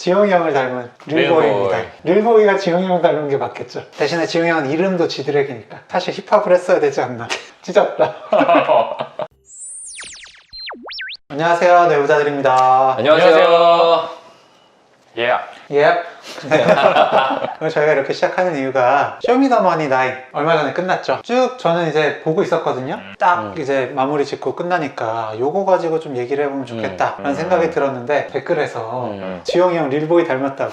지용이 형을 닮은 릴보이입니다. 릴보이가 지용이 형 닮은 게 맞겠죠. 대신에 지용이 형은 이름도 지드래기니까 사실 힙합을 했어야 되지 않나. 찢었다. 안녕하세요, 내부자들입니다. 안녕하세요. 예. 그럼 저희가 이렇게 시작하는 이유가 쇼미더머니 9 얼마 전에 끝났죠. 쭉 저는 이제 보고 있었거든요. 딱 이제 마무리 짓고 끝나니까 요거 가지고 좀 얘기를 해보면 좋겠다 라는 생각이 들었는데 댓글에서 지용이 형 릴보이 닮았다고.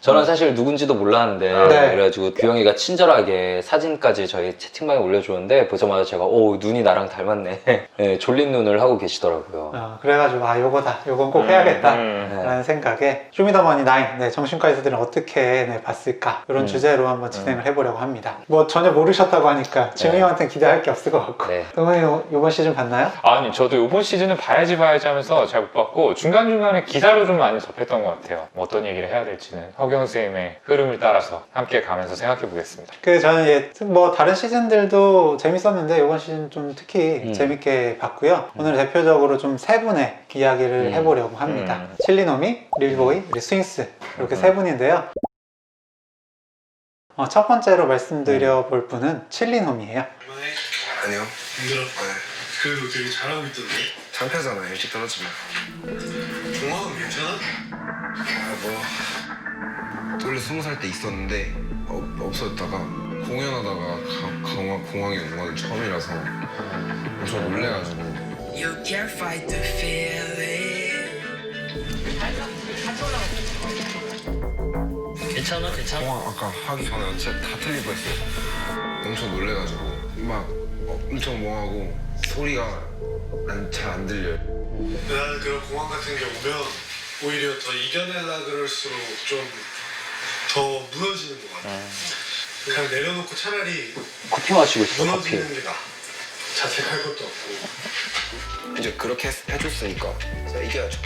저는 사실 누군지도 몰랐는데 네. 그래가지고 규영이가 친절하게 사진까지 저희 채팅방에 올려주는데 보자마자 제가 오 눈이 나랑 닮았네. 네, 졸린 눈을 하고 계시더라고요. 그래가지고 요거다, 요건 꼭 해야겠다 라는 생각에 쇼미더머니 9 정신과 의사들은 어떻게 봤을까 이런 주제로 한번 진행을 해보려고 합니다. 뭐 전혀 모르셨다고 하니까 지용이 형한테는 기대할 게 없을 것 같고. 동훈이 이번 시즌 봤나요? 아니 저도 이번 시즌은 봐야지 하면서 잘 못 봤고 중간중간에 기사로 좀 많이 접했던 것 같아요. 뭐 어떤 얘기를 해야 될지는 허경 선생님의 흐름을 따라서 함께 가면서 생각해 보겠습니다. 저는 뭐 다른 시즌들도 재밌었는데 이번 시즌 좀 특히 재밌게 봤고요. 오늘 대표적으로 좀 세 분의 이야기를 해보려고 합니다. 칠리노미, 릴보이, 그리고 스윙스 이렇게 세 분인데요. 첫 번째로 말씀드려 볼 분은 칠리노미예요. 아니요. 힘들어? 네. 그래도 되게 잘하고 있던데? 창피하잖아. 일찍 떨어지면. 공항은 괜찮아? 원래 20살 때 있었는데 없어졌다가 공연하다가 공항에 온 건 처음이라서 엄청 놀래가지고. You can't fight the feeling. 괜찮아. 공항 아까 하기 전에 진짜 다 틀릴 뻔했어요. 엄청 놀래가지고 막 엄청 멍하고 소리가 잘 안 들려요. 나는 그런 공항 같은 게 오면 오히려 더 이겨내려 그럴수록 좀 더 무너지는 것 같아. 그냥 내려놓고 차라리 커피 마시고 싶어. 커피. 무너지는 게 나아. 자책할 것도 없고. 이제 그렇게 해줬으니까 진짜 이겨야죠.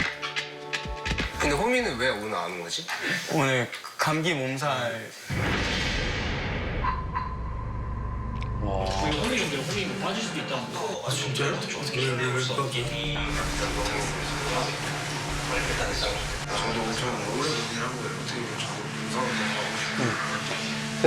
근데 호미는 왜 오늘 안 온 거지? 오늘 감기 몸살. 아 진짜요? 왜 저도 엄청 오래 보긴 한 거예요. 어떻게 보면 저도 무서운데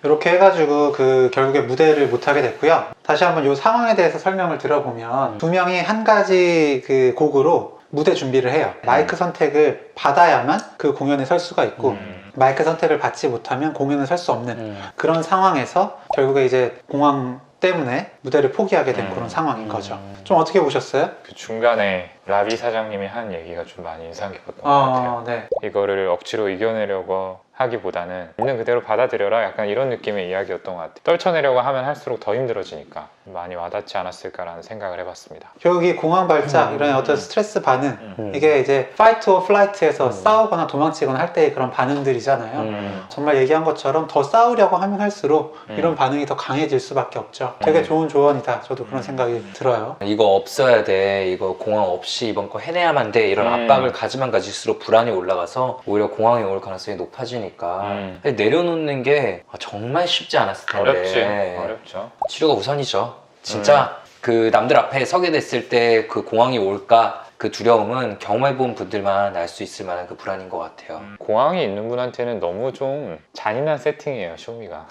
이렇게 해가지고 결국에 무대를 못하게 됐고요. 다시 한번 이 상황에 대해서 설명을 들어보면 두 명이 한 가지 곡으로 무대 준비를 해요. 마이크 선택을 받아야만 그 공연에 설 수가 있고 마이크 선택을 받지 못하면 공연을 설 수 없는 그런 상황에서 결국에 이제 공항 때문에 무대를 포기하게 된 그런 상황인 거죠. 좀 어떻게 보셨어요? 그 중간에 라비 사장님이 한 얘기가 좀 많이 인상 깊었던 것 같아요. 네. 이거를 억지로 이겨내려고 하기보다는 있는 그대로 받아들여라 약간 이런 느낌의 이야기였던 것 같아요. 떨쳐내려고 하면 할수록 더 힘들어지니까 많이 와닿지 않았을까라는 생각을 해봤습니다. 결국 이 공황 발작 이런 어떤 스트레스 반응 이게 이제 fight or flight에서 싸우거나 도망치거나 할 때의 그런 반응들이잖아요. 정말 얘기한 것처럼 더 싸우려고 하면 할수록 이런 반응이 더 강해질 수밖에 없죠. 되게 좋은 조언이다. 저도 그런 생각이 들어요. 이거 없어야 돼. 이거 공항 없이 이번 거 해내야만 돼. 이런 압박을 가지면 가질수록 불안이 올라가서 오히려 공항에 올 가능성이 높아지니까 내려놓는 게 정말 쉽지 않았을 텐데. 어렵죠. 치료가 우선이죠. 진짜 그 남들 앞에 서게 됐을 때 그 공황이 올까 그 두려움은 경험해본 분들만 알 수 있을 만한 그 불안인 것 같아요. 공항에 있는 분한테는 너무 좀 잔인한 세팅이에요, 쇼미가.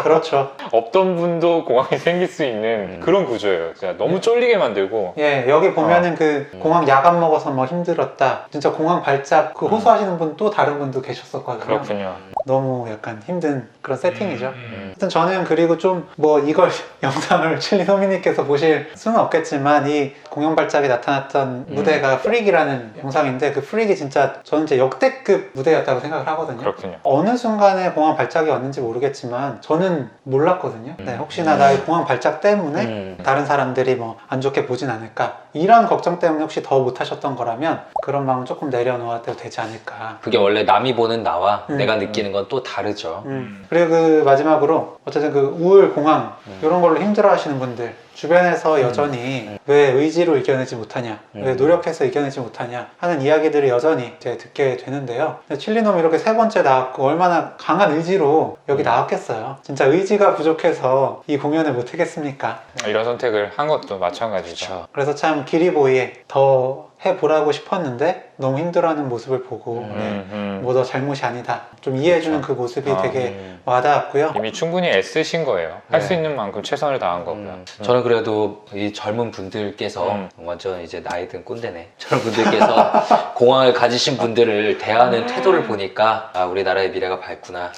그렇죠. 없던 분도 공항이 생길 수 있는 그런 구조예요. 진짜 너무 쫄리게 만들고. 여기 보면은 공항 야간 먹어서 뭐 힘들었다. 진짜 공항 발작 호소하시는 분 또 다른 분도 계셨었거든요. 그렇군요. 너무 약간 힘든 그런 세팅이죠. 하여튼 저는 그리고 좀 뭐 이걸 영상을 칠리노미님께서 보실 수는 없겠지만 이 공영 발작이 나타났던 무대가 프릭이라는 영상인데 그 프릭이 진짜 저는 이제 역대급 무대였다고 생각을 하거든요. 그렇군요. 어느 순간에 공항 발작이 왔는지 모르겠지만 저는 몰랐거든요. 혹시나 나의 공항 발작 때문에 다른 사람들이 뭐 안 좋게 보진 않을까 이런 걱정 때문에 혹시 더 못하셨던 거라면 그런 마음은 조금 내려놓아도 되지 않을까. 그게 원래 남이 보는 나와 내가 느끼는 건 또 다르죠. 그리고 마지막으로 어쨌든 우울, 공황 이런 걸로 힘들어 하시는 분들 주변에서 여전히 왜 의지로 이겨내지 못하냐, 왜 노력해서 이겨내지 못하냐 하는 이야기들을 여전히 이제 듣게 되는데요. 칠리놈 이렇게 세 번째 나왔고 얼마나 강한 의지로 여기 나왔겠어요. 진짜 의지가 부족해서 이 공연을 못 하겠습니까? 이런 선택을 한 것도 마찬가지죠. 그렇죠. 그래서 참 기리보이의 더 해보라고 싶었는데 너무 힘들어하는 모습을 보고 뭐 너 잘못이 아니다 좀 이해해주는 그 모습이 되게 와닿았고요. 이미 충분히 애쓰신 거예요. 할 수 있는 만큼 최선을 다한 거고요. 저는 그래도 이 젊은 분들께서 완전 이제 나이 든 꼰대네. 젊은 분들께서 공항을 가지신 분들을 대하는 태도를 보니까 아, 우리나라의 미래가 밝구나.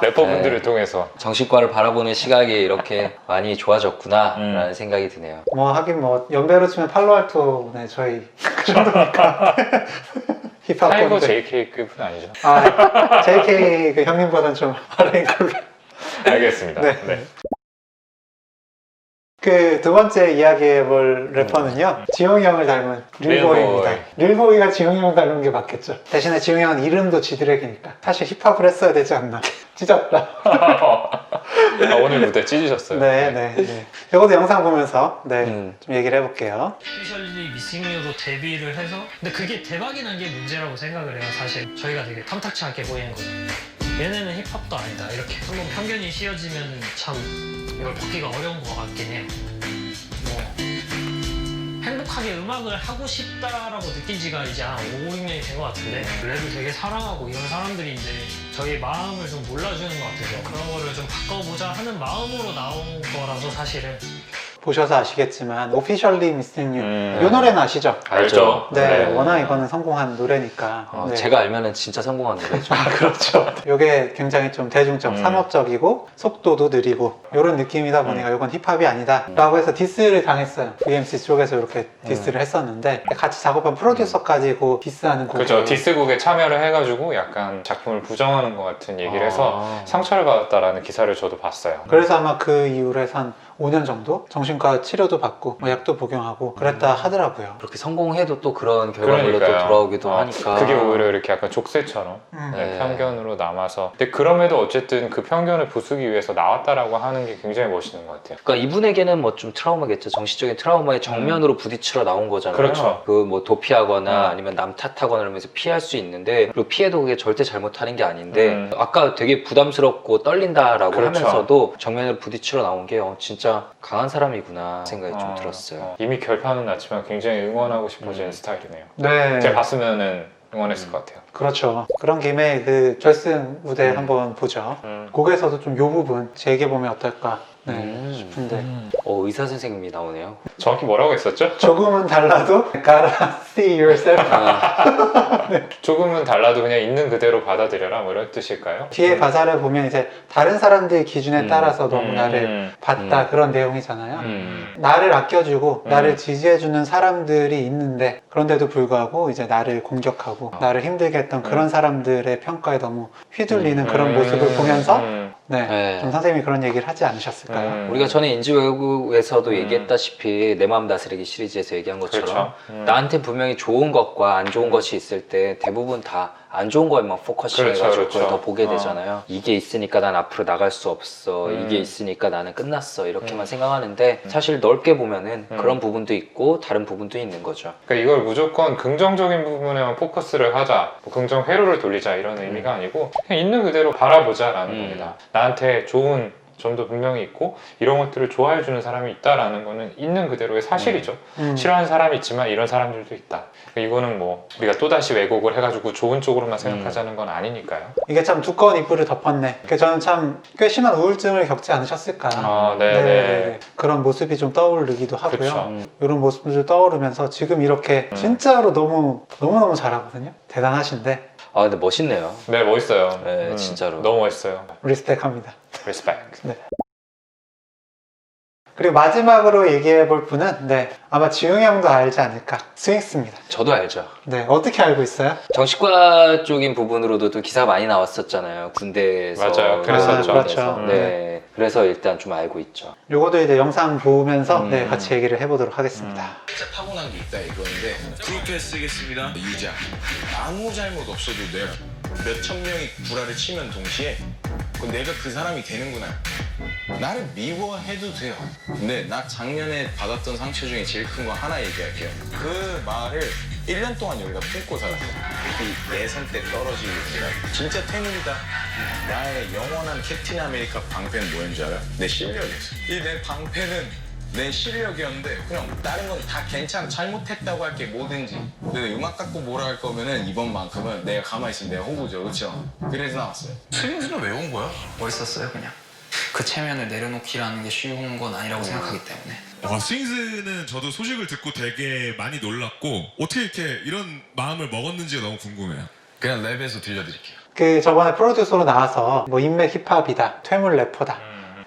래퍼분들을 통해서 정신과를 바라보는 시각이 이렇게 많이 좋아졌구나 라는 생각이 드네요. 뭐 하긴 뭐 연배로 치면 팔로알토네 저희 그 정도니까. 힙합 타이거 꼰대. JK급은 아니죠. 아, JK 그 형님보다는 좀 아래인 걸로. 알겠습니다. 네. 네. 그 두 번째 이야기해볼 래퍼는요 지용이 형을 닮은 릴보이입니다. 릴보이가 지용이 형 닮은 게 맞겠죠. 대신에 지용이 형은 이름도 지드래기니까 사실 힙합을 했어야 되지 않나. 찢었다. 아, 오늘 무대 찢으셨어요. 네. 이것도 영상 보면서 좀 얘기를 해볼게요. 오피셜리 미싱유로 데뷔를 해서 근데 그게 대박이 난 게 문제라고 생각을 해요. 사실 저희가 되게 탐탁치 않게 보이는 거죠. 얘네는 힙합도 아니다 이렇게 한번 편견이 씌워지면 참 이걸 벗기가 어려운 것 같긴 해요. 뭐 행복하게 음악을 하고 싶다라고 느낀 지가 이제 한 5, 6년이 된 것 같은데 랩을 되게 사랑하고 이런 사람들인데 저희 마음을 좀 몰라주는 것 같아서 그런 거를 좀 바꿔보자 하는 마음으로 나온 거라서 사실은 보셔서 아시겠지만 Officially Missing You 이 노래는 아시죠? 알죠. 네, 워낙 이거는 성공한 노래니까. 네. 제가 알면은 진짜 성공한 노래죠. 아, 그렇죠. 이게 굉장히 좀 대중적, 상업적이고 속도도 느리고 이런 느낌이다 보니까 이건 힙합이 아니다 라고 해서 디스를 당했어요. VMC 쪽에서 이렇게 디스를 했었는데 같이 작업한 프로듀서까지 그 디스하는 곡을 그렇죠. 디스곡에 참여를 해가지고 약간 작품을 부정하는 것 같은 얘기를 해서 상처를 받았다라는 기사를 저도 봤어요. 그래서 아마 그 이후로 해서 한 5년 정도 정신과 치료도 받고 뭐 약도 복용하고 그랬다 하더라고요. 그렇게 성공해도 또 그런 결과물로 또 그러니까요. 돌아오기도 하니까 그게 오히려 이렇게 약간 족쇄처럼 네. 편견으로 남아서 근데 그럼에도 어쨌든 그 편견을 부수기 위해서 나왔다라고 하는 게 굉장히 멋있는 것 같아요. 그러니까 이분에게는 뭐 좀 트라우마겠죠. 정신적인 트라우마에 정면으로 부딪히러 나온 거잖아요. 그렇죠. 그 뭐 도피하거나 아니면 남 탓하거나 이러면서 피할 수 있는데 그리고 피해도 그게 절대 잘못하는 게 아닌데 아까 되게 부담스럽고 떨린다라고 그렇죠. 하면서도 정면으로 부딪히러 나온 게 진짜 강한 사람이구나 생각이 좀 들었어요. 이미 결판은 났지만 굉장히 응원하고 싶어지는 스타일이네요. 네. 제가 봤으면은 응원했을 것 같아요. 그렇죠. 그런 김에 그 결승 무대 한번 보죠. 곡에서도 좀 요 부분 재개보면 어떨까 싶은데 의사 선생님이 나오네요. 정확히 뭐라고 했었죠? 조금은 달라도 gotta see yourself. 조금은 달라도 그냥 있는 그대로 받아들여라 뭐 이런 뜻일까요? 뒤에 가사를 보면 이제 다른 사람들 기준에 따라서 너무 나를 봤다 그런 내용이잖아요. 나를 아껴주고 나를 지지해주는 사람들이 있는데 그런데도 불구하고 이제 나를 공격하고 나를 힘들게 했던 그런 사람들의 평가에 너무 휘둘리는 그런 모습을 보면서 좀 선생님이 그런 얘기를 하지 않으셨을까요? 우리가 전에 인지외국에서도 얘기했다시피 내 마음 다스리기 시리즈에서 얘기한 것처럼 그렇죠. 나한테 분명히 좋은 것과 안 좋은 것이 있을 때 대부분 다 안 좋은 거에만 포커싱 해가지고 그렇죠. 그걸 더 보게 되잖아요. 이게 있으니까 난 앞으로 나갈 수 없어. 이게 있으니까 나는 끝났어. 이렇게만 생각하는데 사실 넓게 보면은 그런 부분도 있고 다른 부분도 있는 거죠. 그러니까 이걸 무조건 긍정적인 부분에만 포커스를 하자, 뭐 긍정 회로를 돌리자 이런 의미가 아니고 그냥 있는 그대로 바라보자라는 겁니다. 나한테 좋은 점도 분명히 있고 이런 것들을 좋아해주는 사람이 있다라는 거는 있는 그대로의 사실이죠. 싫어하는 사람이 있지만 이런 사람들도 있다. 이거는 뭐 우리가 또다시 왜곡을 해가지고 좋은 쪽으로만 생각하자는 건 아니니까요. 이게 참 두꺼운 이불을 덮었네. 저는 참 꽤 심한 우울증을 겪지 않으셨을까. 네네. 그런 모습이 좀 떠오르기도 하고요. 그쵸. 이런 모습을 떠오르면서 지금 이렇게 진짜로 너무너무 잘하거든요. 대단하신데 아 근데 멋있네요. 네, 멋있어요. 네, 진짜로. 너무 멋있어요. 리스펙합니다. 리스펙트. 그리고 마지막으로 얘기해 볼 분은 아마 지웅이 형도 알지 않을까. 스윙스입니다. 저도 알죠. 네, 어떻게 알고 있어요? 정신과 쪽인 부분으로도 또 기사가 많이 나왔었잖아요. 군대에서. 맞아요. 그랬었죠. 그렇죠. 네. 그래서 일단 좀 알고 있죠. 요거도 이제 영상 보면서 같이 얘기를 해보도록 하겠습니다. 진짜 타고난 게 있다 이거인데 그렇게 쓰겠습니다. 유자 아무 잘못 없어도 돼. 몇천 명이 구라를 치면 동시에 내가 그 사람이 되는구나. 나를 미워해도 돼요. 근데 나 작년에 받았던 상처 중에 제일 큰 거 하나 얘기할게요. 그 말을 1년 동안 여기다 품고 살았어. 이 내선 때 떨어지는 게 진짜 태민이다. 나의 영원한 캡틴 아메리카 방패는 뭐였는 줄 알아? 내 실력이었어. 이 내 방패는 내 실력이었는데 그냥 다른 건 다 괜찮아. 잘못했다고 할게 뭐든지. 근데 음악 갖고 뭐라 할 거면은 이번만큼은 내가 가만히 있으면 내가 호구죠. 그렇죠? 그래서 나왔어요. 스윙스는 왜 온 거야? 멋있었어요 그냥. 그 체면을 내려놓기라는 게 쉬운 건 아니라고 생각하기 때문에. 스윙스는 저도 소식을 듣고 되게 많이 놀랐고 어떻게 이렇게 이런 마음을 먹었는지가 너무 궁금해요. 그냥 랩에서 들려드릴게요. 그 저번에 프로듀서로 나와서 뭐 인맥 힙합이다, 퇴물 래퍼다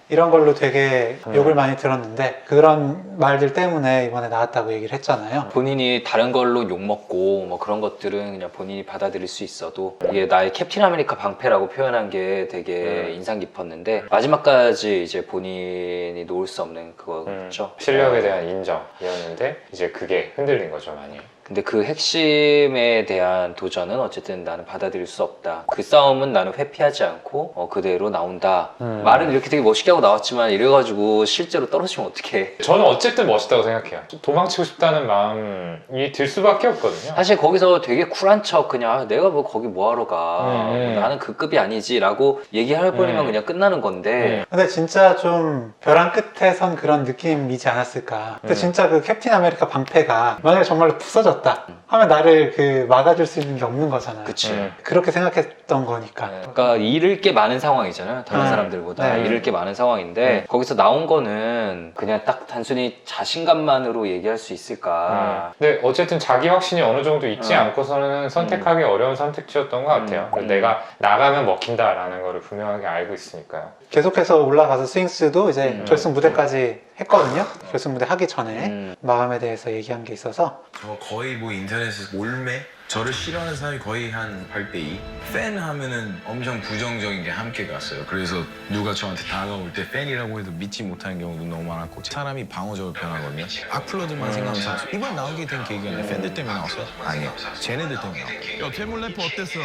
이런 걸로 되게 욕을 많이 들었는데 그런 말들 때문에 이번에 나왔다고 얘기를 했잖아요. 본인이 다른 걸로 욕먹고 뭐 그런 것들은 그냥 본인이 받아들일 수 있어도 이게 나의 캡틴 아메리카 방패라고 표현한 게 되게 인상 깊었는데 마지막까지 이제 본인이 놓을 수 없는 그거였죠. 실력에 대한 인정이었는데 이제 그게 흔들린 거죠 많이. 근데 그 핵심에 대한 도전은 어쨌든 나는 받아들일 수 없다. 그 싸움은 나는 회피하지 않고 그대로 나온다. 말은 이렇게 되게 멋있게 하고 나왔지만 이래가지고 실제로 떨어지면 어떡해. 저는 어쨌든 멋있다고 생각해요. 도망치고 싶다는 마음이 들 수밖에 없거든요. 사실 거기서 되게 쿨한 척 그냥 내가 뭐 거기 뭐하러 가. 나는 그 급이 아니지 라고 얘기할 뻔이면 그냥 끝나는 건데 근데 진짜 좀 벼랑 끝에 선 그런 느낌이지 않았을까. 근데 진짜 그 캡틴 아메리카 방패가 만약에 정말로 부서졌다 하면 나를 그 막아줄 수 있는 게 없는 거잖아요. 그치. 그렇게 생각했던 거니까. 그러니까 잃을 게 많은 상황이잖아요. 다른 사람들보다 네. 잃을 게 많은 상황인데 거기서 나온 거는 그냥 딱 단순히 자신감만으로 얘기할 수 있을까. 근데 어쨌든 자기 확신이 어느 정도 있지 않고서는 선택하기 어려운 선택지였던 것 같아요. 내가 나가면 먹힌다라는 거를 분명하게 알고 있으니까요. 계속해서 올라가서 스윙스도 이제 결승 무대까지 했거든요. 결승 무대 하기 전에 마음에 대해서 얘기한 게 있어서 거의 뭐 인터넷에서 올매? 저를 싫어하는 사람이 거의 한 8대2. 팬 하면은 엄청 부정적인 게 함께 갔어요. 그래서 누가 저한테 다가올 때 팬이라고 해도 믿지 못하는 경우도 너무 많았고 사람이 방어적으로 변하거든요. 악플러들만 생각하면서 이번 나오게 된 계기가 아니라 팬들 때문에 나왔어요? 아니요. 쟤네들 때문에 나왔어요. 야 퇴물 래퍼 어땠어?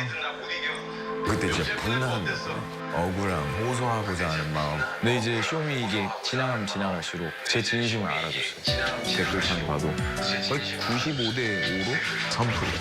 그때 진짜 분노한 거였어요. 억울함, 호소하고자 하는 마음. 근데 이제 쇼미 이게 지나가면 지나갈수록 제 진심을 알아줬어요. 댓글창 봐도 거의 95대 5로 선풀이.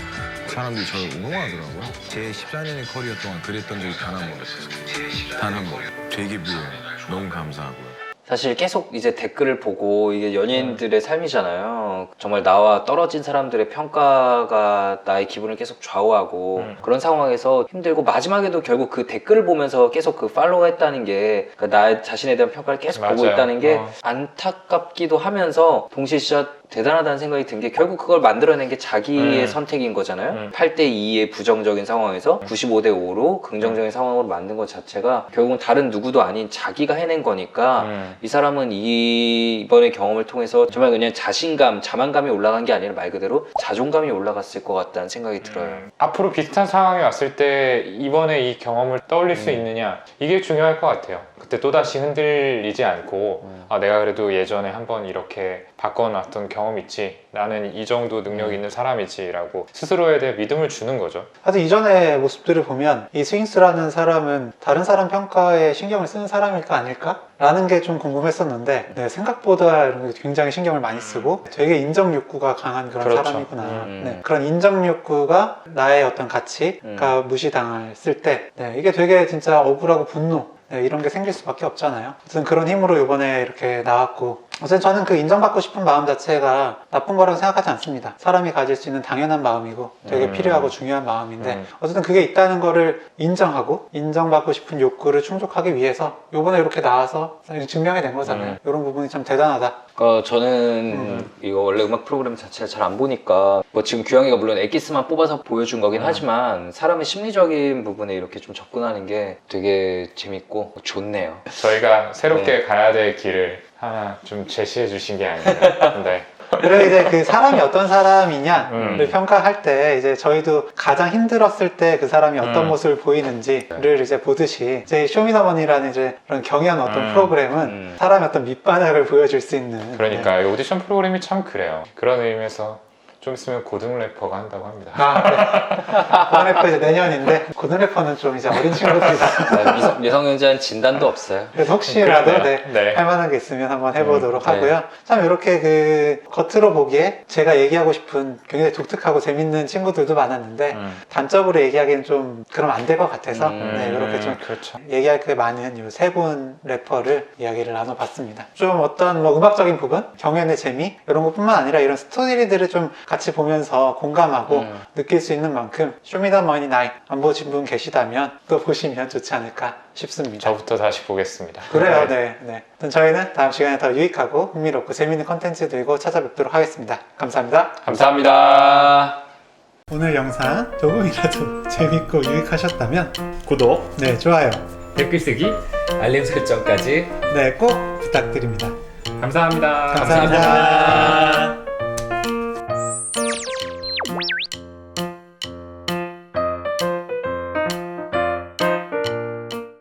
사람들이 저를 응원하더라고요. 제 14년의 커리어 동안 그랬던 적이 단 한 번 없었어요. 단 한 번. 되게 묘해요. 너무 감사하고요. 사실 계속 이제 댓글을 보고 이게 연예인들의 삶이잖아요. 정말 나와 떨어진 사람들의 평가가 나의 기분을 계속 좌우하고 그런 상황에서 힘들고 마지막에도 결국 그 댓글을 보면서 계속 그 팔로우가 했다는 게 그러니까 나 자신에 대한 평가를 계속 보고 맞아요. 있다는 게 안타깝기도 하면서 동시에 진짜 대단하다는 생각이 든 게 결국 그걸 만들어낸 게 자기의 선택인 거잖아요. 8대2의 부정적인 상황에서 95대5로 긍정적인 상황으로 만든 것 자체가 결국은 다른 누구도 아닌 자기가 해낸 거니까 이 사람은 이번의 경험을 통해서 정말 그냥 자신감, 자만감이 올라간 게 아니라 말 그대로 자존감이 올라갔을 것 같다는 생각이 들어요. 앞으로 비슷한 상황이 왔을 때 이번에 이 경험을 떠올릴 수 있느냐 이게 중요할 것 같아요. 그때 또다시 흔들리지 않고 아 내가 그래도 예전에 한번 이렇게 바꿔놨던 경험 있지, 나는 이 정도 능력 있는 사람이지 라고 스스로에 대해 믿음을 주는 거죠. 사실 이전의 모습들을 보면 이 스윙스라는 사람은 다른 사람 평가에 신경을 쓰는 사람일까 아닐까? 라는 게 좀 궁금했었는데 네, 생각보다 이런 게 굉장히 신경을 많이 쓰고 되게 인정 욕구가 강한 그런 그렇죠. 사람이구나. 네, 그런 인정 욕구가 나의 어떤 가치가 무시당했을 때 네, 이게 되게 진짜 억울하고 분노 네, 이런 게 생길 수밖에 없잖아요. 어쨌든 그런 힘으로 이번에 이렇게 나왔고 어쨌든 저는 그 인정받고 싶은 마음 자체가 나쁜 거라고 생각하지 않습니다. 사람이 가질 수 있는 당연한 마음이고 되게 필요하고 중요한 마음인데 어쨌든 그게 있다는 거를 인정하고 인정받고 싶은 욕구를 충족하기 위해서 이번에 이렇게 나와서 증명이 된 거잖아요. 이런 부분이 참 대단하다. 저는 이거 원래 음악 프로그램 자체를 잘 안 보니까 뭐 지금 규영이가 물론 엑기스만 뽑아서 보여준 거긴 하지만 사람의 심리적인 부분에 이렇게 좀 접근하는 게 되게 재밌고 좋네요. 저희가 새롭게 가야 될 길을 하나 좀 제시해 주신 게 아닌가. 네. 그리고 이제 그 사람이 어떤 사람이냐를 평가할 때 이제 저희도 가장 힘들었을 때 그 사람이 어떤 모습을 보이는지를 이제 보듯이 이제 쇼미더머니라는 이제 그런 경연 어떤 프로그램은 사람의 어떤 밑바닥을 보여줄 수 있는 그러니까 이 오디션 프로그램이 참 그래요. 그런 의미에서 좀 있으면 고등 래퍼가 한다고 합니다. 고등 래퍼 이제 내년인데 고등 래퍼는 좀 이제 어린 친구들이다. 미성년자는 진단도 없어요. 그래서 혹시라도 그러네요. 네. 할 만한 게 있으면 한번 해보도록 하고요. 네. 참 이렇게 그 겉으로 보기에 제가 얘기하고 싶은 굉장히 독특하고 재밌는 친구들도 많았는데 단적으로 얘기하기는 좀 그러면 안 될 것 같아서 네, 이렇게 좀 그렇죠. 얘기할 게 많은 이 세 분 래퍼를 이야기를 나눠봤습니다. 좀 어떤 뭐 음악적인 부분, 경연의 재미 이런 것뿐만 아니라 이런 스토리들을 좀 같이 보면서 공감하고 느낄 수 있는 만큼 쇼미더머니 9 안 보신 분 계시다면 또 보시면 좋지 않을까 싶습니다. 저부터 다시 보겠습니다. 그래요, 네. 그럼 저희는 다음 시간에 더 유익하고 흥미롭고 재밌는 컨텐츠 들고 찾아뵙도록 하겠습니다. 감사합니다. 감사합니다. 오늘 영상 조금이라도 재밌고 유익하셨다면 구독, 네, 좋아요. 댓글 쓰기, 알림 설정까지 네, 꼭 부탁드립니다. 감사합니다. 감사합니다.